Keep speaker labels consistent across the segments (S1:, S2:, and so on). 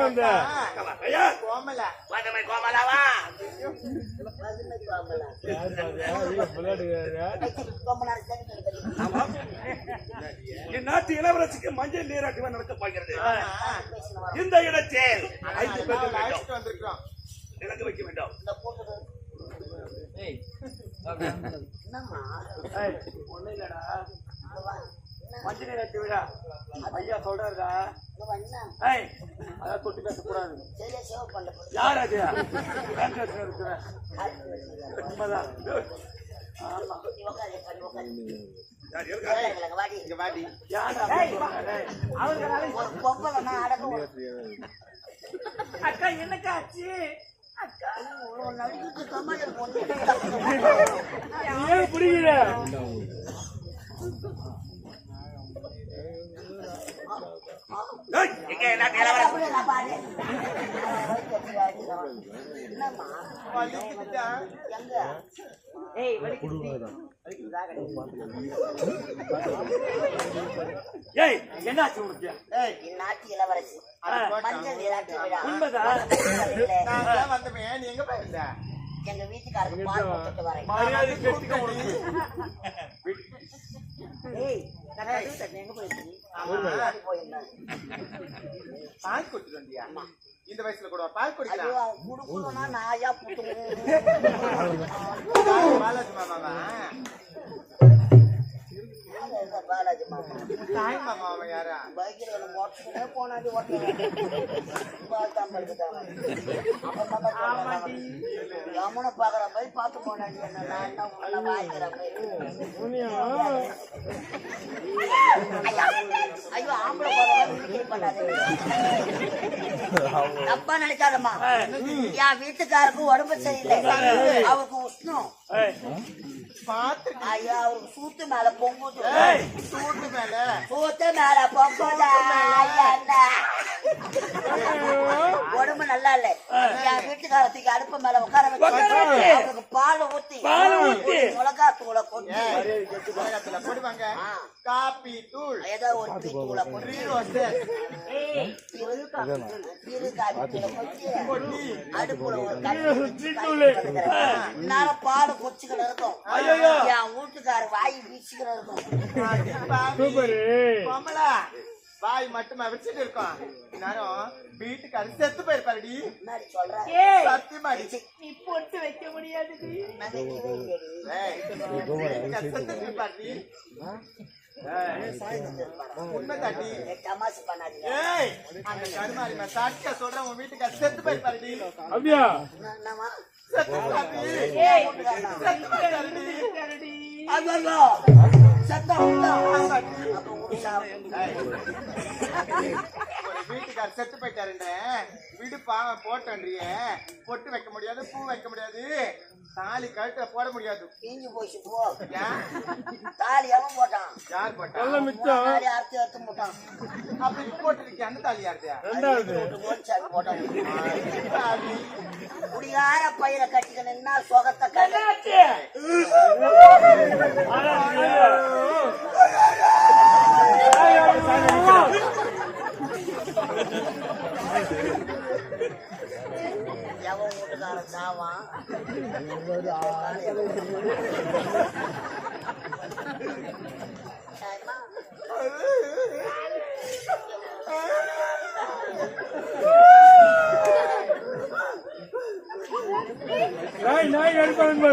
S1: வந்த
S2: கோமலா
S3: பதுமை கோமலாவா என் நாட்டு இளவரசிக்கு மஞ்சள் நீராட்டு நடக்க போகிறது. இந்த இடத்தில் 5 பேர்
S2: அழைச்சிட்டு வந்திருக்கோம்.
S3: எனக்கு வைக்க வேண்டும். மஞ்சள் நீராட்டு விழா ஐயா சொல்றாருடா. அதான் தொட்டு பேசக்கூடாது. யார் அது?
S4: அக்கா என்னக்கா ஆச்சு?
S1: புரியல
S3: என்னாச்சு உனக்கு?
S5: நாட்டு இளவரசி மஞ்சள் நீராட்டு விழா
S2: வந்தமே நீ எங்க போயிருந்த?
S5: எங்க வீட்டுக்காரருக்கு பால் கொடுத்துட்டு வரேன்.
S2: பால் கொடுத்துட்டு வந்தியா? இந்த வயசுல கூட பால் குடிக்கலாம்?
S5: குடுக்கணும்னா நாயா புட்டு
S2: பாலாஜி மாமாவா?
S5: பாலாஜி மாமா
S2: தாய் மாமா அவன் யாரா?
S5: பைக்கில் மோட்டே போனாடி யமுனை பாக்குற மாதிரி பார்த்து போனாடி. என்ன வாய்க்கிற ஐயோ ஆம்பளை பண்ணாது தப்பா நினைக்காதம்மா. என் வீட்டுக்காருக்கு உடம்பு சரியில்லை, அவருக்கு உஷ்ணம். ஐயா அவருக்கு சூத்து மேல பொங்குது.
S2: சூட்டு மேல
S5: சூத்து மேல பொங்குதா? உடம்பு நல்லா இல்ல. என் வீட்டுக்காரத்துக்கு அடுப்பு மேல உட்கார வச்சு அவருக்கு பால் ஊத்தி மிளகா தூளை கொண்டு
S2: போடுவாங்க. காப்பி தூள்
S5: ஏதோ ஒரு டீ தூளை கொண்டு அடுப்புல ஒரு நேரம் பாடு கொச்சுக்கிட்டு இருக்கும். என் வீட்டுக்கார வாய் வீச்சுக்கிட்டு இருக்கும்.
S2: கோமலா வாய் மட்டுமா வச்சுட்டு இருக்கோம். நேரம் வீட்டுக்கார செத்து போயிருப்பாருடி. சத்தியமாடி
S4: நீ பொட்டு வைக்க முடியாது.
S2: உண்மைதாண்டி.
S5: தமாசு பண்ணாதீங்க.
S2: அந்த கருமாரி சாட்சியா சொல்றேன், உன் வீட்டுக்கார செத்து போயிருப்பாருடி.
S1: அப்படியா?
S2: வீட்டுக்கார செத்து போயிட்டாருன்ற வீடு பாவம் போட்டன்றிய. பொட்டு வைக்க முடியாது, பூ வைக்க முடியாது, தாலி கழுத்துல போட முடியாது.
S5: பிஞ்சு போச்சு போ. தாலி எவன் போட்டான்?
S2: யார் போட்டா?
S5: தாலி அறுத்து எடுத்து போட்டான்.
S2: அப்ப இப்ப போட்டுருக்கேன். அந்த தாலி யாருதா?
S5: போட்டான். குடிகார பயிரை கட்டிக்கணும்னா சொகத்தை கட்டி எவன் வீட்டுக்காரன் சாவான்.
S1: நாய் எடுப்பாங்க.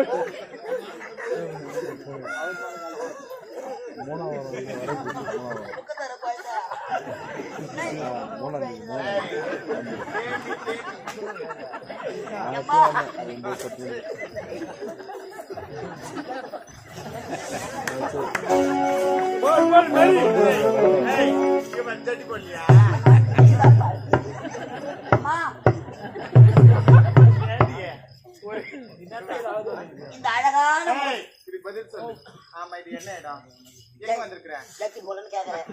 S5: இந்த அழகான
S2: பதில் சொல்லு. ஆமா, இது என்ன இடம்? எங்க வந்திருக்கிறேன்?
S5: லட்சி போலன்னு கேக்குறேன்.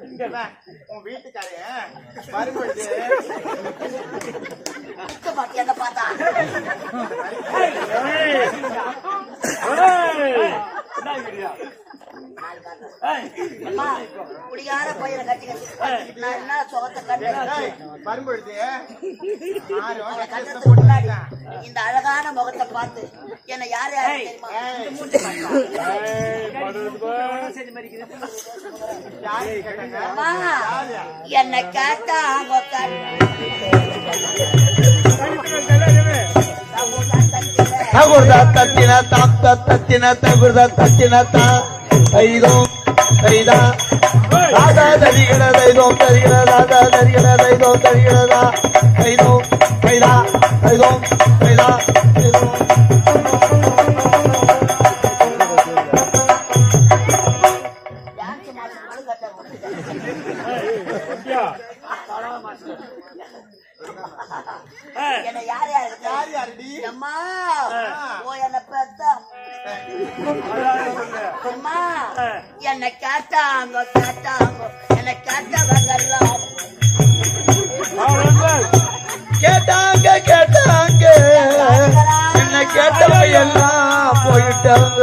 S2: இங்க வா. உன் வீட்டுக்காரே வரும்பொழுது
S5: இக்க பாத்தி என்ன பார்த்தா அம்மா, குடிகார பையனை கட்டிக்கிட்டு நான் என்ன சுகத்தை கண்டேன்.
S2: வரும்பொழுது யாரும்
S5: அவனை
S2: என்
S5: கண்டதுக்கு முன்னாடி இந்த அழகான முகத்தை பார்த்து என்னை யார் யாரு தெரியுமா?
S2: யாரு கேட்டாங்க?
S5: அம்மா, என்னை கேட்டா
S6: தகுர்தா தத்தின தாம் தத்தின தகுர்தா தத்தின தா ஐதோம் ஐதா ராதா தரிகிற ஐதோம் தரிகிற ராதா தரிகிற ஐதோம் தரிகிறதா ஐதோம் ஐதா ஐதோம் ஐதா ஐதோம்
S5: டான்ஸ் மாஸ்டர் கட்ட என்னை யார் யாரு
S2: யார் யாருடி?
S5: அம்மா ஓ என்ன பெத்தா அம்மா என்னை கேட்டாங்க என்னை கேட்டவங்கெல்லாம்
S6: கேட்டாங்க கேட்டாங்க என்ன கேட்டவ எல்லாம் போயிட்டாங்க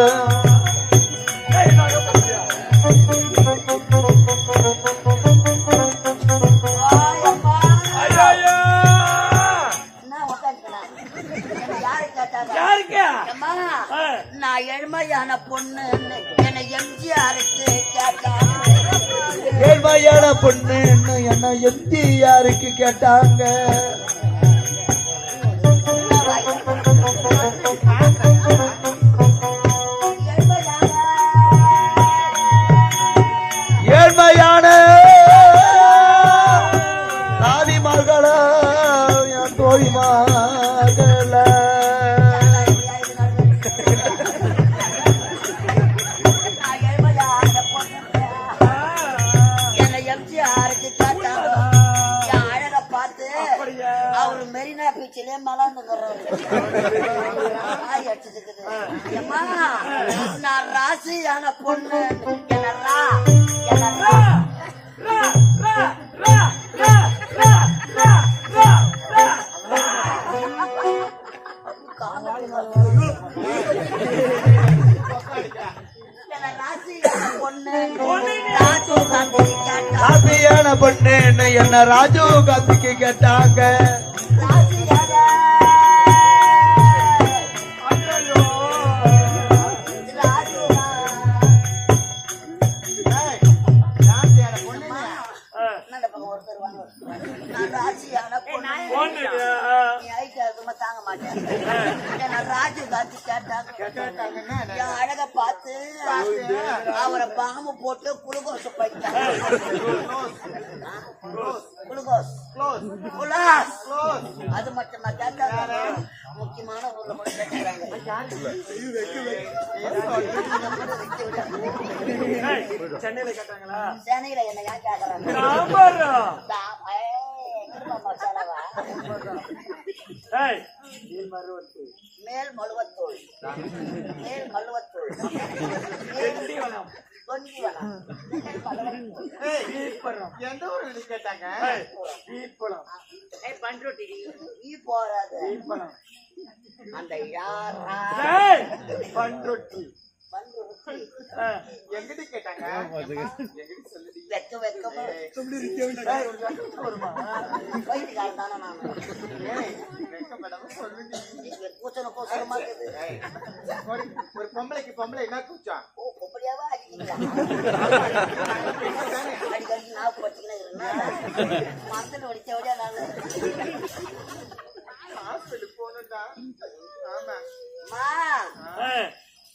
S5: அம்மா என்ன உட்காந்துக்கலாம் என்னை யாரு கேட்டாங்க அம்மா நான் ஏழ்மையான பொண்ணு என்னை எம்ஜிஆருக்கு கேட்டாங்க
S6: ஏழ்மையான பொண்ணு என்ன எந்தி யாருக்கு கேட்டாங்க ஏழ்மையான தாதிமார்கள என் தோழிமார்கள
S5: அவரு மெரினா பீச்சிலே மலர்ந்துக்கிறாரு நான் ராசியான பொண்ணு
S6: ராசியான பொண்ணு என்ன ராஜீவ் காந்திக்கு கேட்டாங்க
S5: தாங்க மாட்டேன் ராஜீவ் காந்தி கேட்டாங்க அழக பார்த்து அவரை பாம்பு போட்டு குளுக்கோஸ் போயிட்டாங்க அது மட்டுமா கேட்டாங்க முக்கியமான ஊர்ல கூட
S1: சென்னையில கேட்டாங்களா?
S5: சென்னையில என்ன ஏன் கேக்குறாங்க மேல் மழுவத்தூள்
S2: எந்த ஊருக்கு கேட்டாங்க?
S5: போறாது அந்த யாரா
S1: பண்ரொட்டி
S2: எங்கிட்ட கேட்டாங்க? எங்கிட்ட சொல்லுடி.
S5: வெக்க வெக்கமா வயிற்றுக்காரன் தானே நானு
S2: வெக்கப்படாம சொல்லுடி.
S5: கூச்சன கூச்சனமா இருக்குது
S2: ஒரு பொம்பளைக்கு பொம்பளை என்ன கூச்சம்?
S5: ஓ பொம்பளையாவா அடிக்கிறீங்களா அடிக்கடி நாக்கு வச்சுக்கினே மரத்துல ஒடிச்ச ஒடியா நானு
S2: ஹாஸ்பிட்டல் போகணும்டா. ஆமா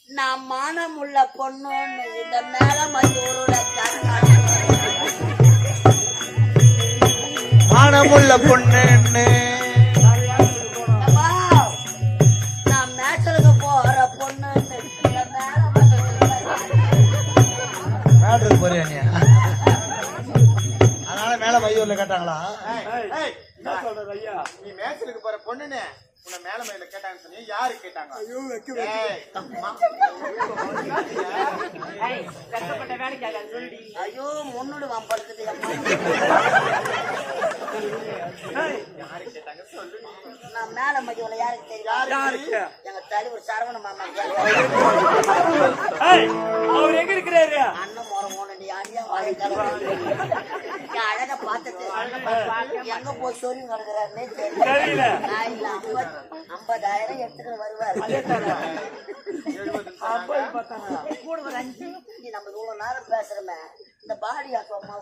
S5: நான் மானமுள்ள பொண்ணுன்னு இந்த மேல மஞ்சூரோட
S6: மானமுள்ள பொண்ணு
S5: நான் மேட்சலுக்கு போற பொண்ணுன்னு இந்த மேல
S6: போறியா நீ? அதனால மேல மையூர்ல கேட்டாங்களா?
S1: என்ன சொல்றது ஐயா?
S2: நீ மேட்சுக்கு போற பொண்ணுன்னு உன்னை மேல மயில கேட்டாங்கன்னு சொன்னீங்க. யாரு கேட்டாங்க?
S1: ஐயோ
S4: கஷ்டப்பட்ட வேலைக்கு கேட்க சொல்லி
S5: ஐயோ முன்னோடு வம்படுக்குது நான் மேல மதியோல யாருக்கு தெரியும்
S1: யாருக்கு?
S5: எங்க தலைவர் சரவண மாமா
S1: ஏய், அவர் எங்க இருக்கிறாரு?
S5: அண்ணன் முறை மோனடி அடியா வாழை அழகா பார்த்துட்டு எங்க போய் சொல்லி கிடக்குறாருன்னே
S1: தெரியல.
S5: தெரியல நான் இல்ல 50,000 எடுத்துட்டு வருவாரு கூட ஒரு 5 நம்ம இவ்வளவு நேரம் பேசுறோமே இந்த பாடி அம்மா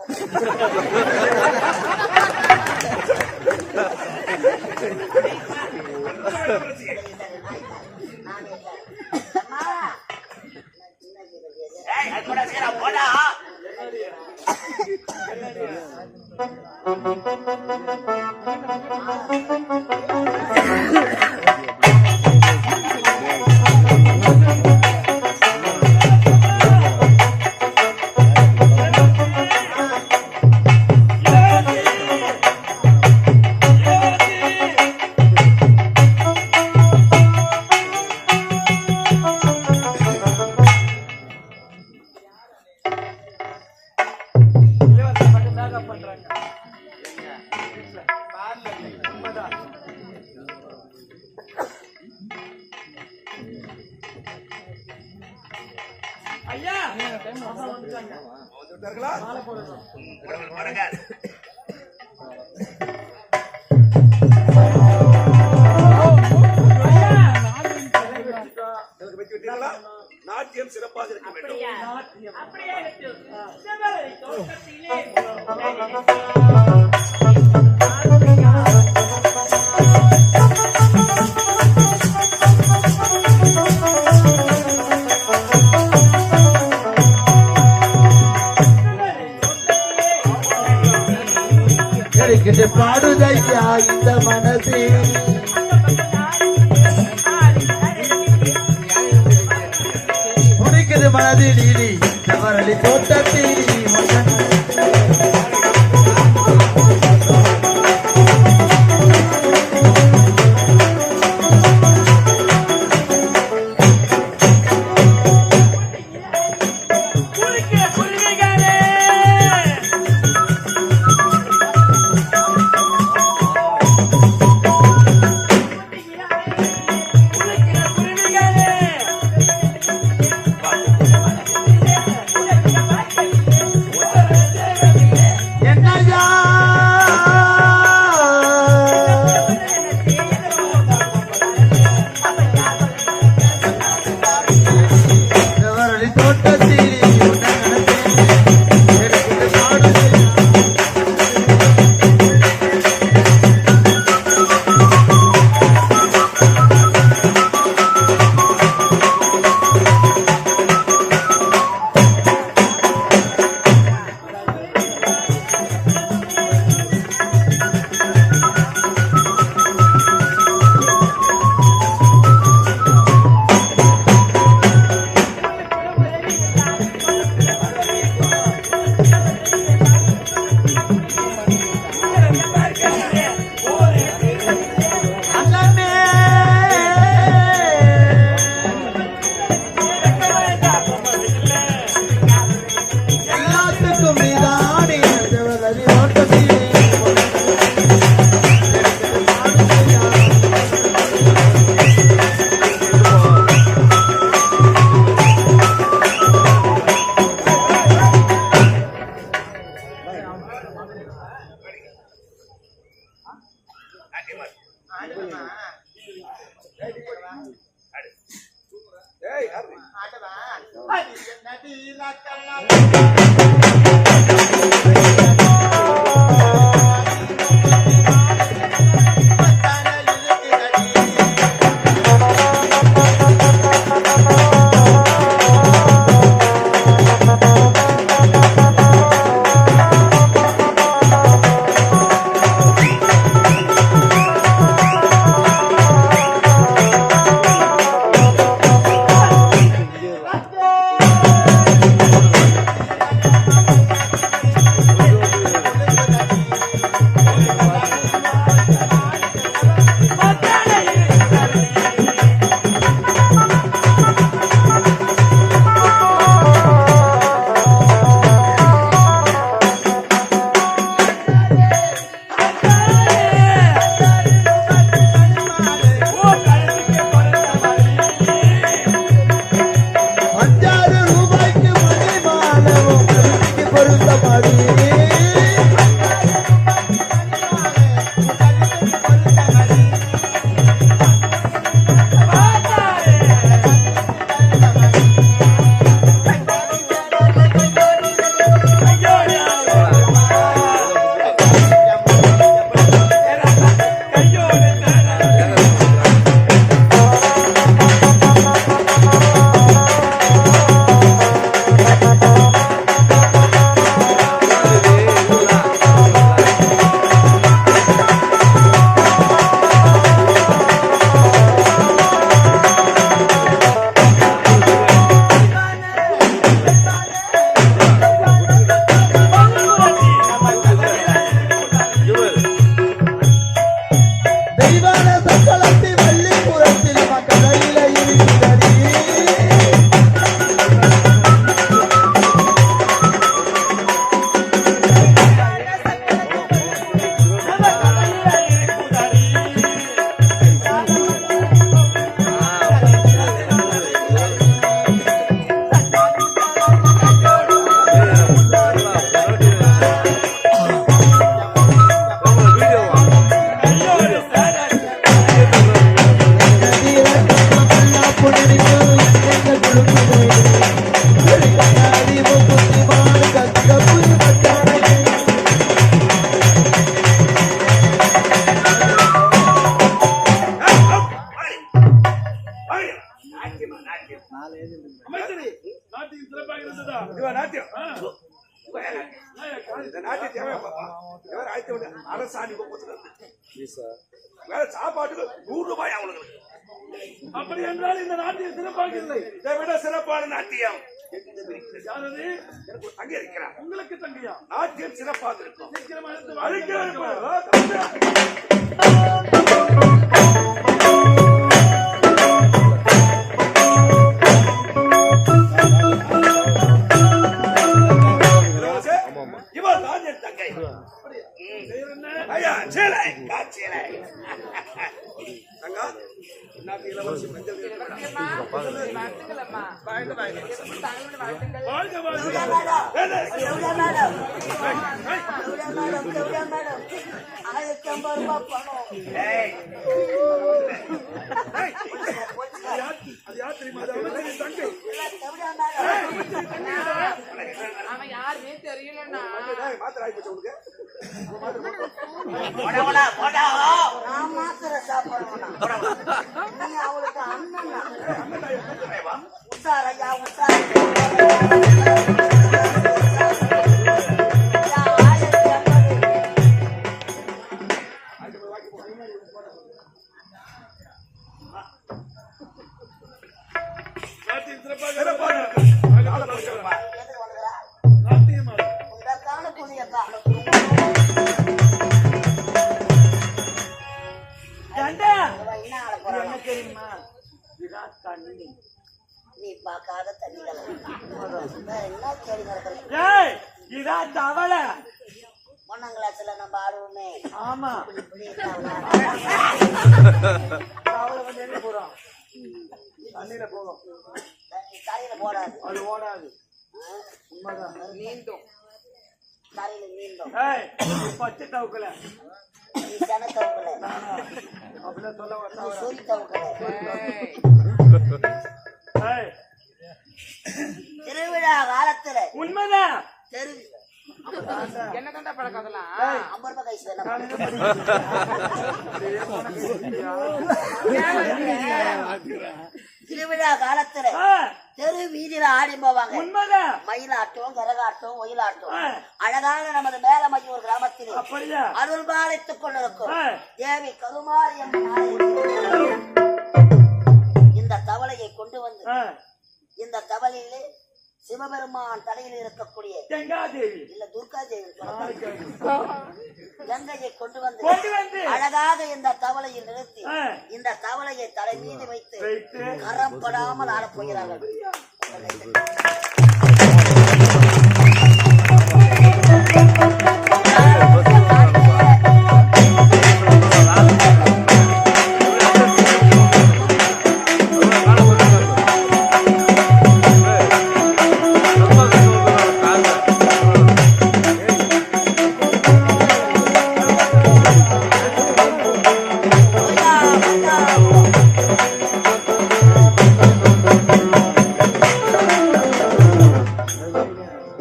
S1: ஐயா
S3: வந்துட்டார்களா? வணங்க. எனக்கு வெற்றி விட்டீர்களா? நாட்டியம் சிறப்பாக இருக்க வேண்டும்.
S4: அப்படியே இருக்கு. செவ்வலை தோட்டத்திலே
S6: கிடைக்கிட்டு பாடுதையா இந்த மனசே முடிக்குது மனது நீதி செவரளி தோட்டத்தில்
S3: ஏய், யாரு?
S2: ஆட்டவா நதியில கண்ணா
S3: நாட்டியம் சிறப்பாக இருந்ததா? இவன் நாட்டியம் இந்த நாட்டிய தேவை ஆயிரத்தி விட அரசாணி வேற சாப்பாட்டுக்கு 100 ரூபாய் அவங்களுக்கு. அப்படி என்றால் இந்த நாட்டியம் சிறப்பாக இல்லை. இதை விட சிறப்பான நாட்டியம் யாரது? எனக்கு தங்கி இருக்கிறார். உங்களுக்கு தங்கையா? நாட்டியம் சிறப்பாக இருக்கும். இவன் தான் என் தங்கை. ஐயா சேலை காட்சியலை தங்கா நாட்டு இளவரசி மஞ்சள் அது யார் தெரியுமா? தங்கை
S4: அவன் யாருமே தெரியலண்ணா.
S3: மாத்திரை ஆயிப்போச்சு உங்களுக்கு.
S5: நான் மாத்திரை சாப்பிடுறேன். நீ அவளுக்கு அண்ணன் உசாரையா உசார நீ பார்க்காத தண்ணி என்ன கேள்வி நடக்கிறது?
S1: இதான் தவளை.
S5: 1ஆம் கிளாஸ்ல நம்ம ஆடுவோமே.
S1: ஆமா, தவளை வந்து எங்க போறோம்? தண்ணியில போகும்,
S5: தரையில போடாது,
S1: அது ஓடாது. உண்மைதான்,
S5: நீந்தும், தரையில நீந்தும்.
S1: பச்சை தவுக்கல,
S5: நீ சன தவுக்கல,
S1: அப்படிதான் சொல்ல
S5: நீ சொறி தவுக்கல. திருவிழா காலத்துல
S1: உண்மைதான்.
S5: தெரு
S4: என்ன தாண்டா பழக்கம் அதெல்லாம்?
S5: 50 ரூபாய் கைஸ் வேணும். திருவிழா காலத்துல தெரு வீதியில ஆடி போவாங்க.
S1: உண்மைதான்.
S5: மயிலாட்டம், கரகாட்டம், ஒயிலாட்டம். அழகான நமது மேலமயூர் கிராமத்தில்
S1: அப்படியா
S5: அருள் பாலித்துக் கொண்டிருக்கும் தேவி கருமாரியம்மன் ஆலயத்தில் இந்த தவளையை கொண்டு வந்து இந்த தவளையிலே சிவபெருமான் தலையில் இருக்கக்கூடிய
S1: கங்காதேவி
S5: இல்ல துர்கா தேவி கங்கையை கொண்டு வந்து அழகாக இந்த தவளையில் நிறுத்தி இந்த தவளையை தலை மீது வைத்து கரம் படாமல் ஆடப் போகிறார்கள்.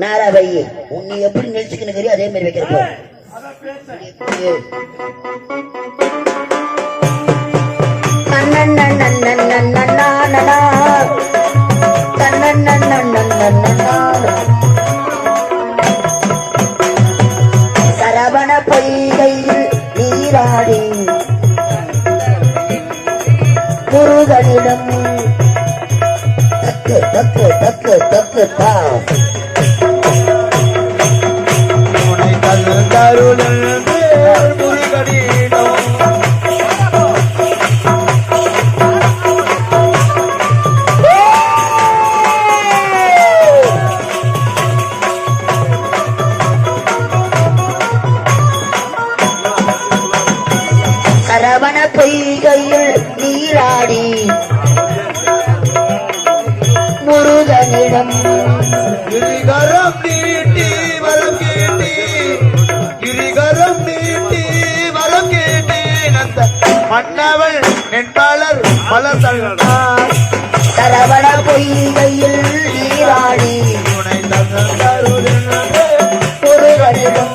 S5: நாராபையே உன்னை எப்படி நினைச்சுக்கணும் அதே மாதிரி வைக்கிறப்போ சரவண பொய்கையில் நீராடி முருகனிடம் தக்கு தக்கு தக்கு தக்கு தா சரவண பொய்கையில் நீராடி முருகனிடம்
S6: கிரிகரம் நீட்டி வரம் கேட்டி கிரிகரம் நீட்டி வரம் கேட்டி நந்த மன்னவள் நென்பாளர் மலர்
S5: சரவண பொய்கையில் நீராடி
S6: துணை தந்தருளின்
S5: முருகனிடம்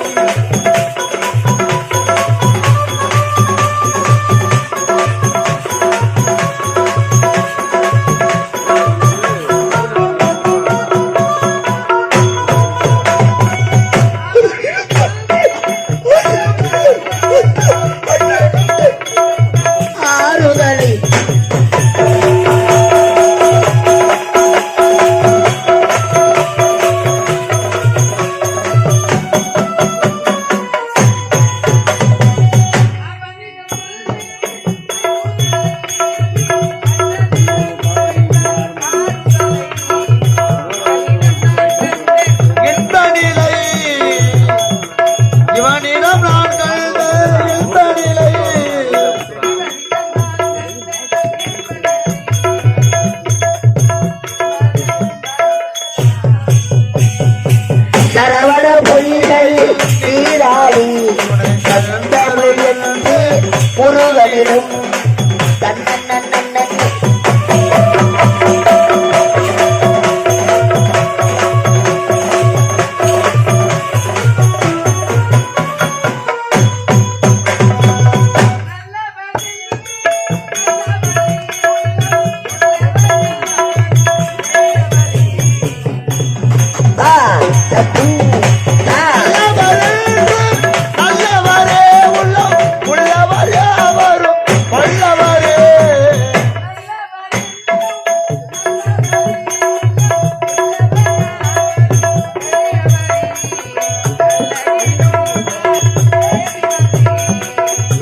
S6: நல்லவரே உள்ளம் உள்ளவரே வரும் வல்லவரே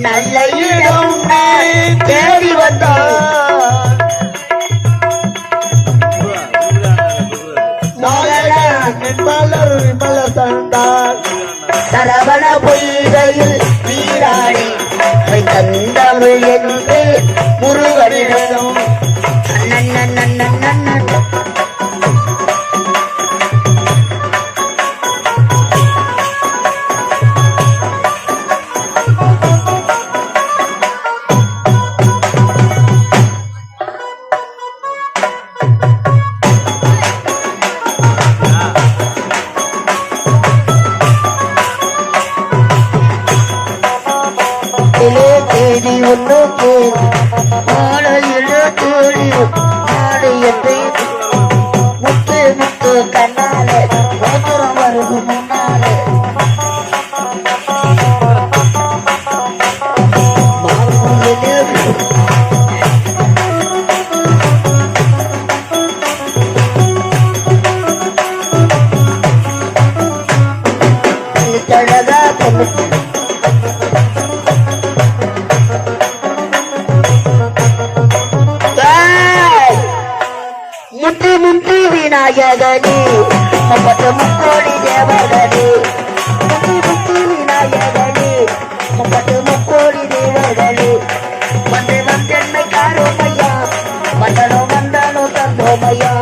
S6: நல்ல இடம் தேடி வந்தார் மலர் விமல தந்தார் சரவண பொய்கையில் நீராடி தந்தமிழ் என்று முருகனிடம் தேடி ஒன்று கேடு மாலையில தேடி மாலையத்தை முத்து முத்து கண்ணாலே மோதிரம் வருது முன்னாலே தழகா பொண்ணு முட்டி முட்டி விநாயகனே முப்பத்து முக்கோடி தேவர்களே முட்டி முட்டி விநாயகனே முப்பத்து முக்கோடி தேவர்களே வந்து வந்தென்னை காரோமையா வந்தனோ வந்தனோ தந்தோமையா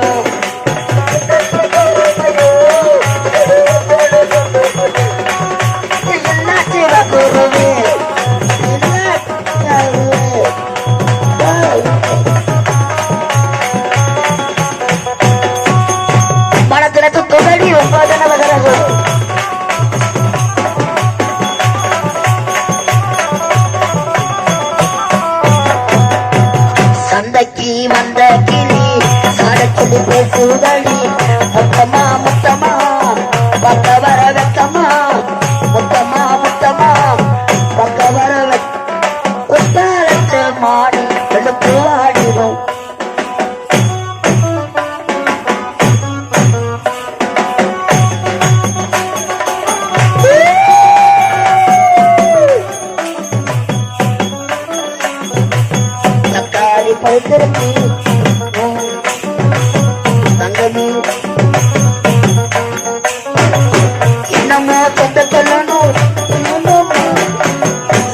S6: எல்லா சிவகுருவே மனத்திற்கு துகடி ஒன்பதனவதரகு சந்தைக்கு வந்த கிளி சாடச்சொல்லி பேசுதடி முத்தமா முத்தமா பக்க வர வெக்கமா முத்தமா முத்தமா பக்க வர குத்தாலத்து மாடி எழுப்பு ஆடிடும் தக்காளி பழுத்திருக்கி தங்கமி என்னமோ சொந்த சொல்லணும்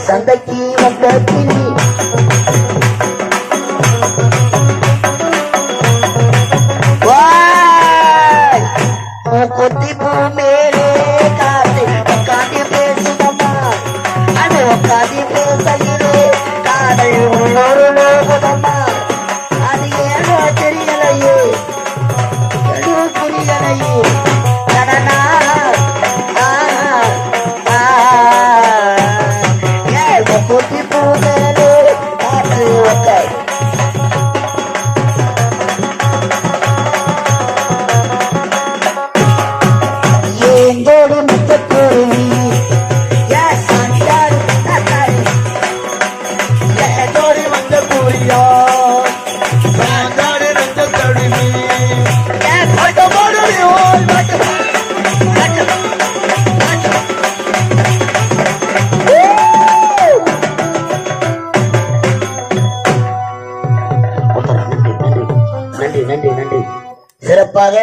S6: சந்தைக்கு வந்த கிளி கொத்தி பூ மேலே காத்து உட்காந்து பேசுதம்மா அது உட்காந்து பேசையிலே காதல் உள்ளொரு லோகதம்மா அது ஏனோ தெரியலையே எதுவும் புரியலையே கடனா கொத்தி பூ மேலே காத்து உட்கார் ஏந்தோடு முத்தக்குருவி ஏதோடு வந்த கூறியா சாந்தாடு நந்த தடுமி நன்றி நன்றி நன்றி. சிறப்பாக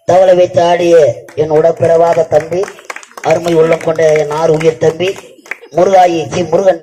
S6: தவளை வைத்து ஆடிய என் உடப்பிறவாத தம்பி, அருமை உள்ளம் கொண்ட என் ஆறு உயிர் தம்பி முருகாயி முருகன்